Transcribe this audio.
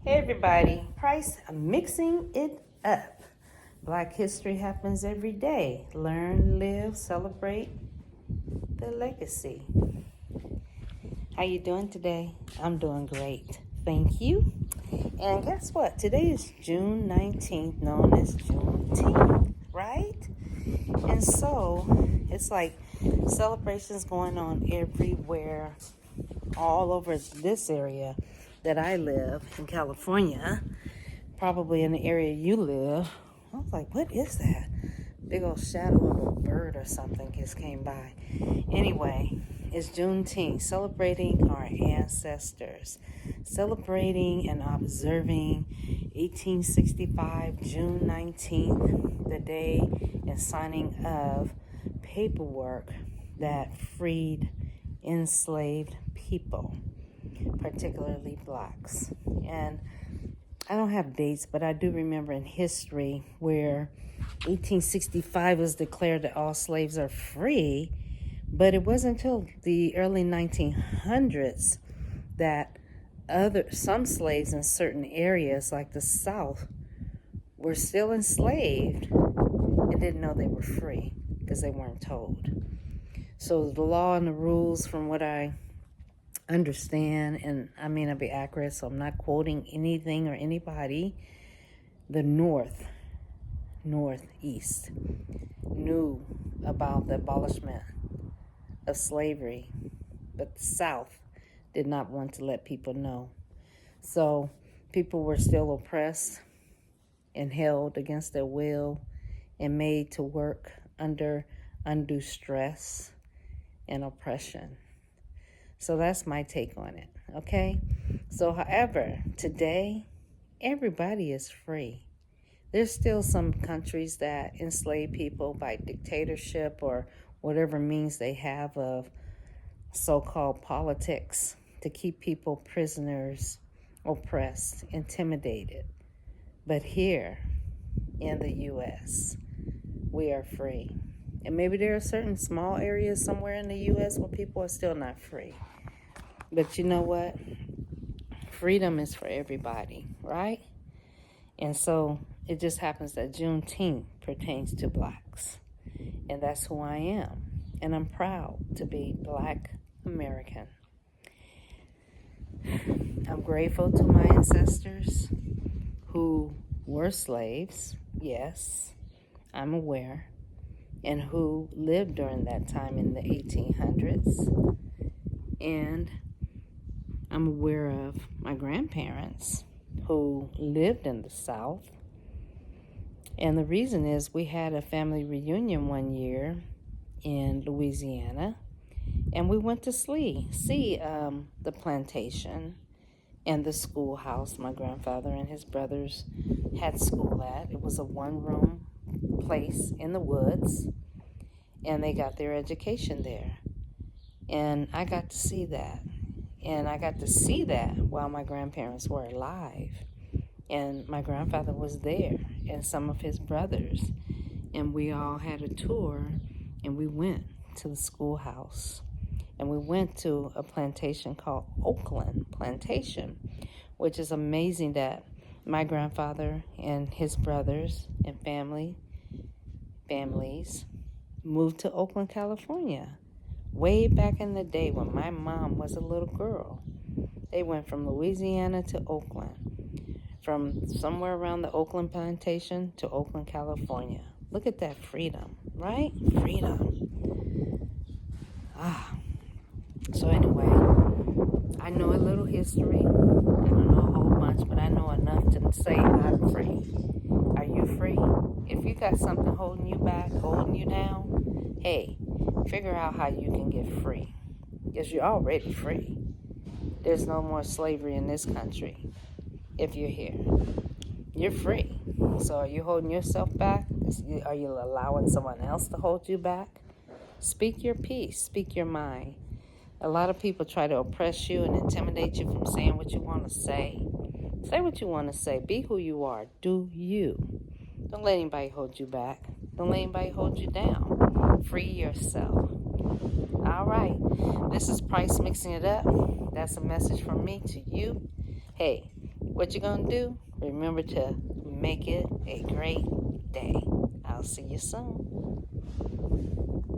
Hey everybody, Price mixing it up. Black history happens every day. Learn, live, celebrate the legacy. How you doing today? I'm doing great. Thank you. And guess what? Today is June 19th, known as Juneteenth, right? And so it's like celebrations going on everywhere, all over this area that I live in California, probably in the area you live. I was like, what is that? Big old shadow of a bird or something just came by. Anyway, it's Juneteenth, celebrating our ancestors, celebrating and observing 1865, June 19th, the day and signing of paperwork that freed enslaved people, particularly blacks. And I don't have dates, but I do remember in history where 1865 was declared that all slaves are free, but it wasn't until the early 1900s that some slaves in certain areas like the South were still enslaved and didn't know they were free because they weren't told. So the law and the rules, from what I understand, and I may not be accurate, so I'm not quoting anything or anybody, the Northeast knew about the abolishment of slavery, but the South did not want to let people know. So people were still oppressed and held against their will and made to work under undue stress and oppression. So that's my take on it, okay? So, however, today, everybody is free. There's still some countries that enslave people by dictatorship or whatever means they have of so-called politics to keep people prisoners, oppressed, intimidated. But here in the U.S., we are free. And maybe there are certain small areas somewhere in the U.S. where people are still not free. But you know what? Freedom is for everybody, right? And so it just happens that Juneteenth pertains to blacks. And that's who I am. And I'm proud to be Black American. I'm grateful to my ancestors who were slaves, yes, I'm aware, and who lived during that time in the 1800s. And I'm aware of my grandparents who lived in the South. And the reason is we had a family reunion one year in Louisiana, and we went to see the plantation and the schoolhouse my grandfather and his brothers had school at. It was a one-room place in the woods, and they got their education there. And I got to see that. And I got to see that while my grandparents were alive. And my grandfather was there, and some of his brothers. And we all had a tour, and we went to the schoolhouse. And we went to a plantation called Oakland Plantation, which is amazing that my grandfather and his brothers and families moved to Oakland, California. Way back in the day when my mom was a little girl. They went from Louisiana to Oakland, from somewhere around the Oakland Plantation to Oakland, California. Look at that freedom, right? Freedom. So anyway, I know a little history. I don't know a whole bunch, but I know enough to say I'm free. Are you free? If you got something holding you back, holding you down, hey, figure out how you can get free, because you're already free. There's no more slavery in this country if you're here. You're free. So are you holding yourself back? Are you allowing someone else to hold you back? Speak your piece. Speak your mind. A lot of people try to oppress you and intimidate you from saying what you want to say. Say what you want to say. Be who you are. Do you. Don't let anybody hold you back. Don't let anybody hold you down. Free yourself. All right. This is Price Mixing It Up. That's a message from me to you. Hey, what you gonna do? Remember to make it a great day. I'll see you soon.